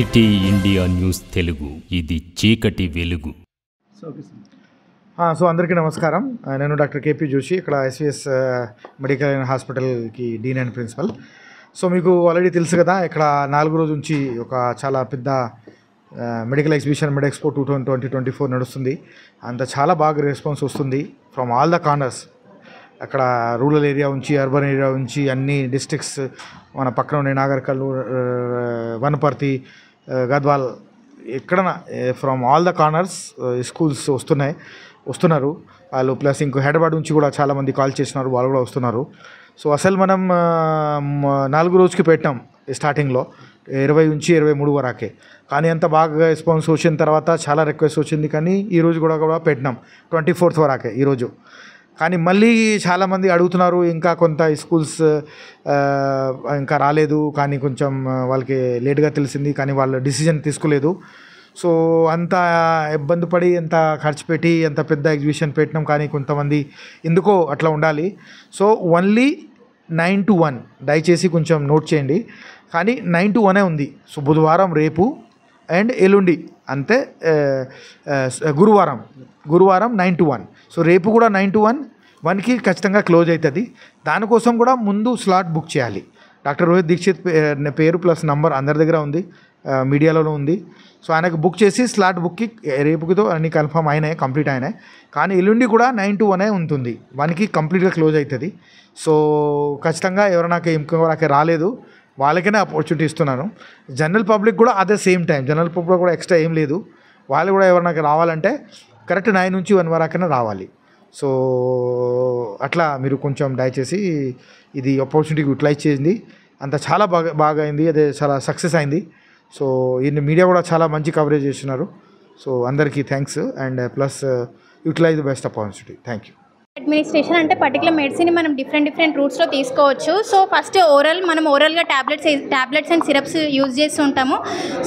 City India news Telugu, ఇది చీకటి వెలుగు. సో అందరికీ నమస్కారం. నేను డాక్టర్ కేపీ జోషి, ఇక్కడ ఎస్విఎస్ మెడికల్ హాస్పిటల్కి డీన్ అండ్ ప్రిన్సిపల్. సో మీకు ఆల్రెడీ తెలుసు కదా, ఇక్కడ 4 రోజుల నుంచి ఒక చాలా పెద్ద మెడికల్ ఎగ్జిబిషన్ మెడెక్స్పో 2024 నడుస్తుంది. అంత చాలా బాగా రెస్పాన్స్ వస్తుంది ఫ్రమ్ ఆల్ ద కార్నర్స్. అక్కడ రూరల్ ఏరియా నుంచి, అర్బన్ ఏరియా నుంచి, అన్ని డిస్ట్రిక్ట్స్, మన పక్కన ఉండే నాగర్కర్నూల్, వనపర్తి, గద్వాల్, ఎక్కడన్నా from all the corners schools వస్తున్నారు వాళ్ళు. ప్లస్ ఇంకో హైదరాబాద్ నుంచి కూడా చాలామంది కాల్ చేసినారు, వాళ్ళు కూడా వస్తున్నారు. సో అసలు మనం 4 రోజుకి పెట్టాం స్టార్టింగ్లో, 20 నుంచి 23 వరకే. కానీ అంత బాగా రెస్పాన్స్ వచ్చిన తర్వాత చాలా రిక్వెస్ట్ వచ్చింది, కానీ ఈరోజు కూడా పెట్టినాం 24th వరకే ఈరోజు. కానీ మళ్ళీ చాలామంది అడుగుతున్నారు, ఇంకా కొంత స్కూల్స్ ఇంకా రాలేదు, కానీ కొంచెం వాళ్ళకి లేట్గా తెలిసింది, కానీ వాళ్ళు డిసిజన్ తీసుకోలేదు. సో అంత ఇబ్బంది పడి, ఎంత ఖర్చు పెట్టి, ఎంత పెద్ద ఎగ్జిబిషన్ పెట్టినాం, కానీ కొంతమంది ఎందుకో అట్లా ఉండాలి. సో ఓన్లీ 9 to 1 దయచేసి కొంచెం నోట్ చేయండి. కానీ 9 to 1 ఉంది. సో బుధవారం, రేపు అండ్ ఎల్లుండి, అంతే గురువారం 9 to 1. సో రేపు కూడా 9 to 1కి ఖచ్చితంగా క్లోజ్ అవుతుంది. దానికోసం కూడా ముందు స్లాట్ బుక్ చేయాలి. డాక్టర్ రోహిత్ దీక్షిత్ పేరు ప్లస్ నంబర్ అందరి దగ్గర ఉంది, మీడియాలో ఉంది. సో ఆయనకు బుక్ చేసి స్లాట్ బుక్కి రేపుకితో అన్ని కన్ఫర్మ్ అయినాయి, కంప్లీట్ అయినాయి. కానీ ఎల్లుండి కూడా 9 to 1 ఉంటుంది, 1కి కంప్లీట్గా క్లోజ్ అవుతుంది. సో ఖచ్చితంగా ఎవరైనా ఇంకొకరికి రాలేదు వాళ్ళకైనా ఆపర్చునిటీ ఇస్తున్నాను. జనరల్ పబ్లిక్ కూడా అదే సేమ్ టైం, జనరల్ పబ్లిక్ కూడా ఎక్స్ట్రా ఏం లేదు, వాళ్ళు కూడా ఎవరైనా రావాలంటే కరెక్ట్ 9 నుంచి 1 వరకైనా రావాలి. సో అట్లా మీరు కొంచెం దయచేసి ఇది ఆపర్చునిటీ యూటిలైజ్ చేయండి. అంత చాలా బాగా అయింది, అదే చాలా సక్సెస్ అయింది. సో ఈ మీడియా కూడా చాలా మంచి కవరేజ్ చేస్తున్నారు. సో అందరికీ thanks and plus utilize the best opportunity. Thank you. Administration అంటే పర్టికులర్ మెడిసిన్ మనం డిఫరెంట్ రూట్స్లో తీసుకోవచ్చు. సో ఫస్ట్ మనం ఓరల్గా ట్యాబ్లెట్స్ అండ్ సిరప్స్ యూజ్ చేస్తూ ఉంటాము.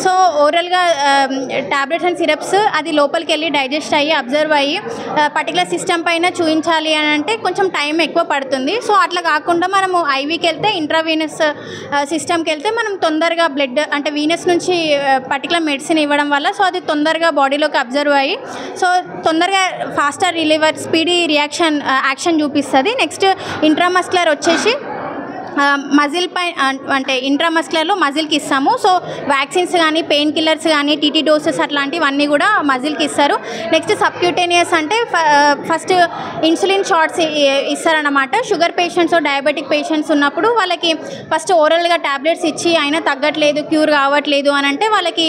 సో ఓరల్గా ట్యాబ్లెట్స్ అండ్ సిరప్స్ అది లోపలికి వెళ్ళి డైజెస్ట్ అయ్యి అబ్జర్వ్ అయ్యి పర్టికులర్ సిస్టమ్ పైన చూపించాలి అని అంటే కొంచెం టైం ఎక్కువ పడుతుంది. సో అట్లా కాకుండా మనము ఐవీకి వెళ్తే, ఇంట్రావీనస్ సిస్టమ్కి వెళ్తే మనం తొందరగా బ్లడ్ అంటే వీనస్ నుంచి పర్టికులర్ మెడిసిన్ ఇవ్వడం వల్ల సో అది తొందరగా బాడీలోకి అబ్జర్వ్ అయ్యి సో తొందరగా ఫాస్టర్ రిలీవర్, స్పీడీ యాక్షన్ చూపిస్తుంది. నెక్స్ట్ ఇంట్రామస్కులర్ వచ్చేసి మజిల్ పై అంటే ఇంట్రామస్కులర్లో మజిల్కి ఇస్తాము. సో వ్యాక్సిన్స్ కానీ, పెయిన్ కిల్లర్స్ కానీ, టీటీ డోసెస్ అట్లాంటివన్నీ కూడా మజిల్కి ఇస్తారు. నెక్స్ట్ సబ్క్యూటేనియస్ అంటే ఫస్ట్ ఇన్సులిన్ షాట్స్ ఇస్తారన్నమాట. షుగర్ పేషెంట్స్, డయాబెటిక్ పేషెంట్స్ ఉన్నప్పుడు వాళ్ళకి ఫస్ట్ ఓరల్గా ట్యాబ్లెట్స్ ఇచ్చి అయినా తగ్గట్లేదు, క్యూర్ కావట్లేదు అని అంటే వాళ్ళకి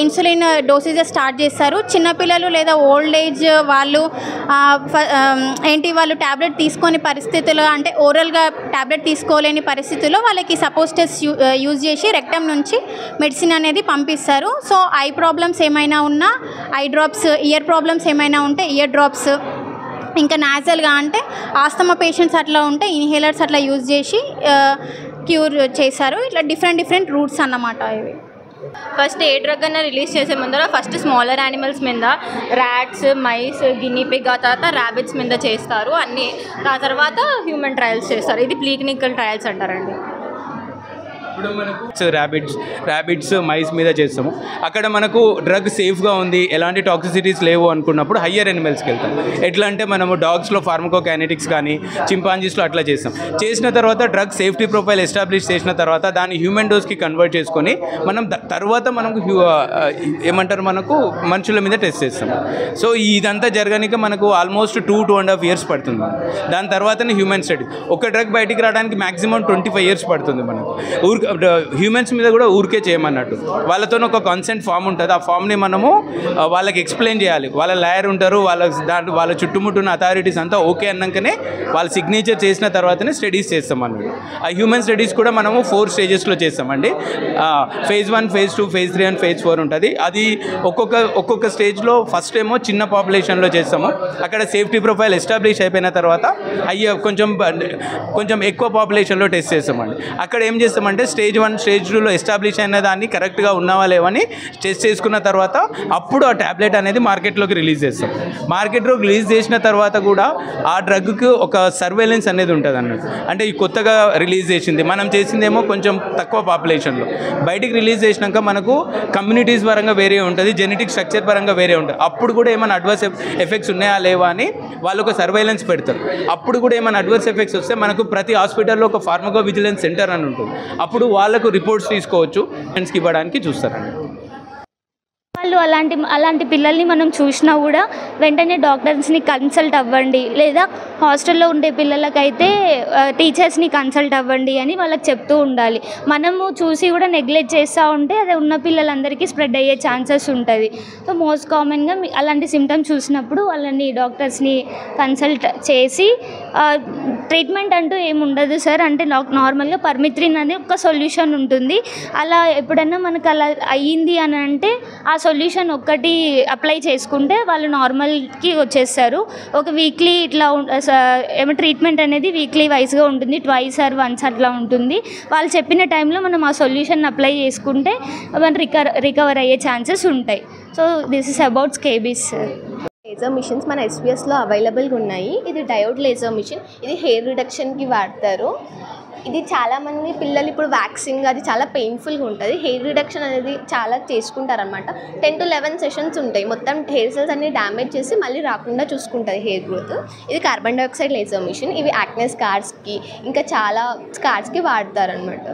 ఇన్సులిన్ డోసేజెస్ స్టార్ట్ చేస్తారు. చిన్నపిల్లలు లేదా ఓల్డ్ ఏజ్ వాళ్ళు వాళ్ళు ట్యాబ్లెట్ తీసుకొని పరిస్థితుల్లో అంటే ఓరల్గా ట్యాబ్లెట్ లేని పరిస్థితుల్లో వాళ్ళకి సపోస్టెస్ యూజ్ చేసి రెక్టమ్ నుంచి మెడిసిన్ అనేది పంపిస్తారు. సో ఐ ప్రాబ్లమ్స్ ఏమైనా ఉన్నా ఐ డ్రాప్స్, ఇయర్ ప్రాబ్లమ్స్ ఏమైనా ఉంటే ఇయర్ డ్రాప్స్, ఇంకా నాజల్గా అంటే ఆస్తమా పేషెంట్స్ అట్లా ఉంటే ఇన్హేలర్స్ అట్లా యూజ్ చేసి క్యూర్ చేశారు. ఇట్లా డిఫరెంట్ రూట్స్ అన్నమాట ఇవి. ఫస్ట్ ఏ డ్రగ్ అన్న రిలీజ్ చేసే ముందర ఫస్ట్ స్మాలర్ యానిమల్స్ మీద, ర్యాట్స్, మైస్, గిన్నీపిగ్, ఆ తర్వాత ర్యాబిట్స్ మీద చేస్తారు అన్నీ. ఆ తర్వాత హ్యూమన్ ట్రయల్స్ చేస్తారు. ఇది ప్రీక్లినికల్ ట్రయల్స్ అంటారండి. ఇప్పుడు మనకు ర్యాబిట్స్, మైస్ మీద చేస్తాము. అక్కడ మనకు డ్రగ్ సేఫ్గా ఉంది, ఎలాంటి టాక్సిసిటీస్ లేవు అనుకున్నప్పుడు హయ్యర్ యానిమల్స్కి వెళ్తాం. ఎట్లా అంటే మనము డాగ్స్లో ఫార్మకోకైనెటిక్స్ కానీ, చింపాంజీస్లో అట్లా చేస్తాం. చేసిన తర్వాత డ్రగ్ సేఫ్టీ ప్రొఫైల్ ఎస్టాబ్లిష్ చేసిన తర్వాత దాన్ని హ్యూమన్ డోస్కి కన్వర్ట్ చేసుకొని మనం తర్వాత మనకు మనకు మనుషుల మీద టెస్ట్ చేస్తాం. సో ఇదంతా జరగడానికి మనకు ఆల్మోస్ట్ 2.5 years పడుతుంది. దాని తర్వాతనే హ్యూమన్ స్టడీ. ఒక డ్రగ్ బయటికి రావడానికి మ్యాక్సిమం 25 years పడుతుంది మనకు. హ్యూమన్స్ మీద కూడా ఊరికే చేయమన్నట్టు వాళ్ళతో ఒక కాన్సెంట్ ఫామ్ ఉంటుంది. ఆ ఫామ్ని మనము వాళ్ళకి ఎక్స్ప్లెయిన్ చేయాలి. వాళ్ళ లాయర్ ఉంటారు, వాళ్ళ చుట్టుముట్టున్న అథారిటీస్ అంతా ఓకే అన్నాకనే వాళ్ళు సిగ్నేచర్ చేసిన తర్వాతనే స్టడీస్ చేస్తాం అన్నట్టు. ఆ హ్యూమన్ స్టడీస్ కూడా మనము 4 stagesలో చేస్తామండి. phase 1, phase 2, phase 3 and phase 4 ఉంటుంది. అది ఒక్కొక్క స్టేజ్లో ఫస్ట్ ఏమో చిన్న పాపులేషన్లో చేస్తాము. అక్కడ సేఫ్టీ ప్రొఫైల్ ఎస్టాబ్లిష్ అయిపోయిన తర్వాత కొంచెం ఎక్కువ పాపులేషన్లో టెస్ట్ చేస్తామండి. అక్కడ ఏం చేస్తామంటే స్టేజ్ 1 స్టేజ్ 2లో ఎస్టాబ్లిష్ అయిన దాన్ని కరెక్ట్గా ఉన్నావా లేవని టెస్ట్ చేసుకున్న తర్వాత అప్పుడు ఆ ట్యాబ్లెట్ అనేది మార్కెట్లోకి రిలీజ్ చేస్తాం. మార్కెట్లోకి రిలీజ్ చేసిన తర్వాత కూడా ఆ డ్రగ్కి ఒక సర్వేలెన్స్ అనేది ఉంటుంది అన్నట్టు. అంటే ఈ కొత్తగా రిలీజ్ చేసింది, మనం చేసిందేమో కొంచెం తక్కువ పాపులేషన్లో, బయటికి రిలీజ్ చేసినాక మనకు కమ్యూనిటీస్ పరంగా వేరే ఉంటుంది, జెనెటిక్ స్ట్రక్చర్ పరంగా వేరే ఉంటుంది. అప్పుడు కూడా ఏమైనా అడ్వర్స్ ఎఫెక్ట్స్ ఉన్నాయా లేవా అని వాళ్ళు ఒక సర్వేలెన్స్ పెడతారు. అప్పుడు కూడా ఏమైనా అడ్వర్స్ ఎఫెక్ట్స్ వస్తే మనకు ప్రతి హాస్పిటల్లో ఒక ఫార్మకో విజిలెన్స్ సెంటర్ అని ఉంటుంది. అప్పుడు వాళ్ళకు రిపోర్ట్స్ తీసుకోవచ్చు, పేరెంట్స్కి ఇవ్వడానికి చూస్తారండి. వాళ్ళు అలాంటి పిల్లల్ని మనం చూసినా కూడా వెంటనే డాక్టర్స్ని కన్సల్ట్ అవ్వండి, లేదా హాస్టల్లో ఉండే పిల్లలకైతే టీచర్స్ని కన్సల్ట్ అవ్వండి అని వాళ్ళకి చెప్తూ ఉండాలి. మనము చూసి కూడా నెగ్లెక్ట్ చేస్తూ ఉంటే అది ఉన్న పిల్లలందరికీ స్ప్రెడ్ అయ్యే ఛాన్సెస్ ఉంటుంది. సో మోస్ట్ కామన్గా అలాంటి సిమ్టమ్స్ చూసినప్పుడు వాళ్ళని డాక్టర్స్ని కన్సల్ట్ చేసి ట్రీట్మెంట్ అంటూ ఏమి ఉండదు సార్, అంటే నార్మల్గా పర్మిత్రిన్ అనేది ఒక సొల్యూషన్ ఉంటుంది. అలా ఎప్పుడన్నా మనకు అలా అయ్యింది అని అంటే ఆ సొల్యూషన్ ఒక్కటి అప్లై చేసుకుంటే వాళ్ళు నార్మల్కి వచ్చేస్తారు. ఒక వీక్లీ ఇట్లా ఏమో ట్రీట్మెంట్ అనేది వీక్లీ వైజ్గా ఉంటుంది, 2 or 1 అట్లా ఉంటుంది. వాళ్ళు చెప్పిన టైంలో మనం ఆ సొల్యూషన్ అప్లై చేసుకుంటే మనం రికవర్ అయ్యే ఛాన్సెస్ ఉంటాయి. So this is about scabies. Laser machines మన ఎస్విఎస్లో అవైలబుల్గా ఉన్నాయి. ఇది డయోడ్ లేజర్ మిషన్, ఇది హెయిర్ రిడక్షన్కి వాడతారు. ఇది చాలామంది పిల్లలు ఇప్పుడు వ్యాక్సింగ్ అది చాలా పెయిన్ఫుల్గా ఉంటుంది. హెయిర్ రిడక్షన్ అనేది చాలా చేసుకుంటారనమాట. 10 to 11 సెషన్స్ ఉంటాయి. మొత్తం హెయిర్ సెల్స్ అన్ని డ్యామేజ్ చేసి మళ్ళీ రాకుండా చూసుకుంటుంది హెయిర్ గ్రోత్. ఇది కార్బన్ డైఆక్సైడ్ లేజర్ మిషన్. ఇవి యాక్నే స్కార్స్కి ఇంకా చాలా స్కార్స్కి వాడతారనమాట.